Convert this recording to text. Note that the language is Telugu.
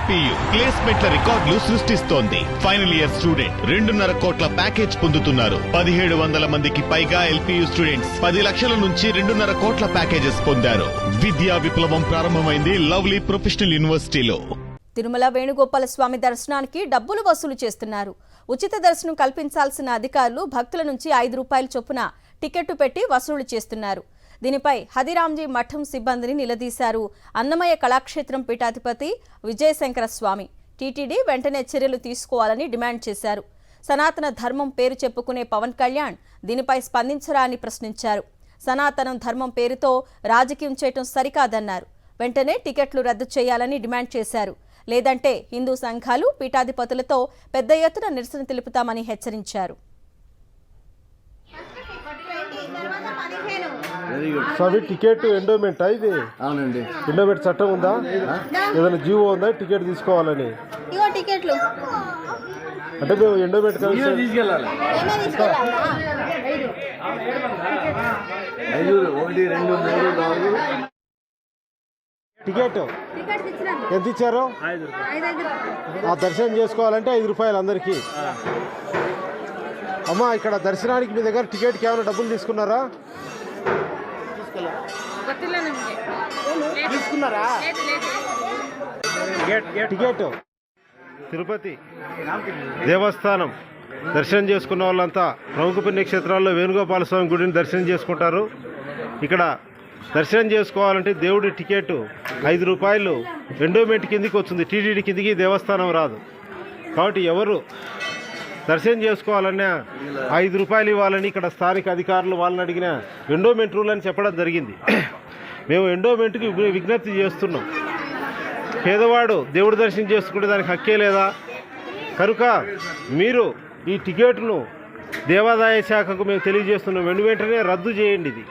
ఎల్పీయూ ప్లేస్మెంట్ల రికార్డులు సృష్టిస్తోంది. ఫైనల్ ఇయర్ స్టూడెంట్ 2.5 కోట్ల ప్యాకేజ్ పొందుతున్నారు. 1700 మందికి పైగా ఎల్పీయూ స్టూడెంట్స్ 10 లక్షల నుంచి 2.5 కోట్ల ప్యాకేజెస్ పొందారు. విద్యా విప్లవం ప్రారంభమైంది లవ్లీ ప్రొఫెషనల్ యూనివర్సిటీలో. తిరుమల వేణుగోపాల స్వామి దర్శనానికి డబ్బులు వసూలు చేస్తున్నారు. ఉచిత దర్శనం కల్పించాల్సిన అధికారులు భక్తుల నుంచి 5 రూపాయల చొప్పున టికెట్టు పెట్టి వసూలు చేస్తున్నారు. దీనిపై హదిరాంజీ మఠం సిబ్బందిని నిలదీశారు అన్నమయ్య కళాక్షేత్రం పీఠాధిపతి విజయశంకర స్వామి. టీటీడీ వెంటనే చర్యలు తీసుకోవాలని డిమాండ్ చేశారు. సనాతన ధర్మం పేరు చెప్పుకునే పవన్ కళ్యాణ్ దీనిపై స్పందించరా అని ప్రశ్నించారు. సనాతన ధర్మం పేరుతో రాజకీయం చేయటం సరికాదన్నారు. వెంటనే టికెట్లు రద్దు చేయాలని డిమాండ్ చేశారు. లేదంటే హిందూ సంఘాలు పీఠాధిపతులతో పెద్ద ఎత్తున నిరసన తెలుపుతామని హెచ్చరించారు. స్వామి టికెట్ ఎండోమెంట్ ఇది? అవునండి. ఎండోమెంట్ చట్టం ఉందా? ఏదైనా జీవో ఉందా టికెట్ తీసుకోవాలని? టికెట్లు అంటే మేము ఎండోమెంట్ తీసుకెళ్ళాలి. 5, 1, 2, 3, 4 టికెట్ ఎంత ఇచ్చారు? ఆ దర్శనం చేసుకోవాలంటే 5 రూపాయలు అందరికీ. అమ్మా, ఇక్కడ దర్శనానికి మీ దగ్గర టికెట్కి ఏమైనా డబ్బులు తీసుకున్నారా? టికెట్ తిరుపతి దేవస్థానం దర్శనం చేసుకున్న వాళ్ళంతా ప్రముఖ పుణ్యక్షేత్రాల్లో వేణుగోపాల స్వామి గుడిని దర్శనం చేసుకుంటారు. ఇక్కడ దర్శనం చేసుకోవాలంటే దేవుడి టికెట్ 5 రూపాయలు ఎండోమెంట్ కిందికి వస్తుంది. టీటీడీ కిందికి దేవస్థానం రాదు. కాబట్టి ఎవరు దర్శనం చేసుకోవాలన్నా 5 రూపాయలు ఇవ్వాలని ఇక్కడ స్థానిక అధికారులు వాళ్ళని అడిగిన ఎండోమెంట్ రూల్ అని చెప్పడం జరిగింది. మేము ఎండోమెంట్కి విజ్ఞప్తి చేస్తున్నాం. పేదవాడు దేవుడి దర్శనం చేసుకుంటే దానికి హక్కే లేదా? కనుక మీరు ఈ టికెట్ను దేవాదాయ శాఖకు మేము తెలియజేస్తున్నాం. వెంటనే రద్దు చేయండి ఇది.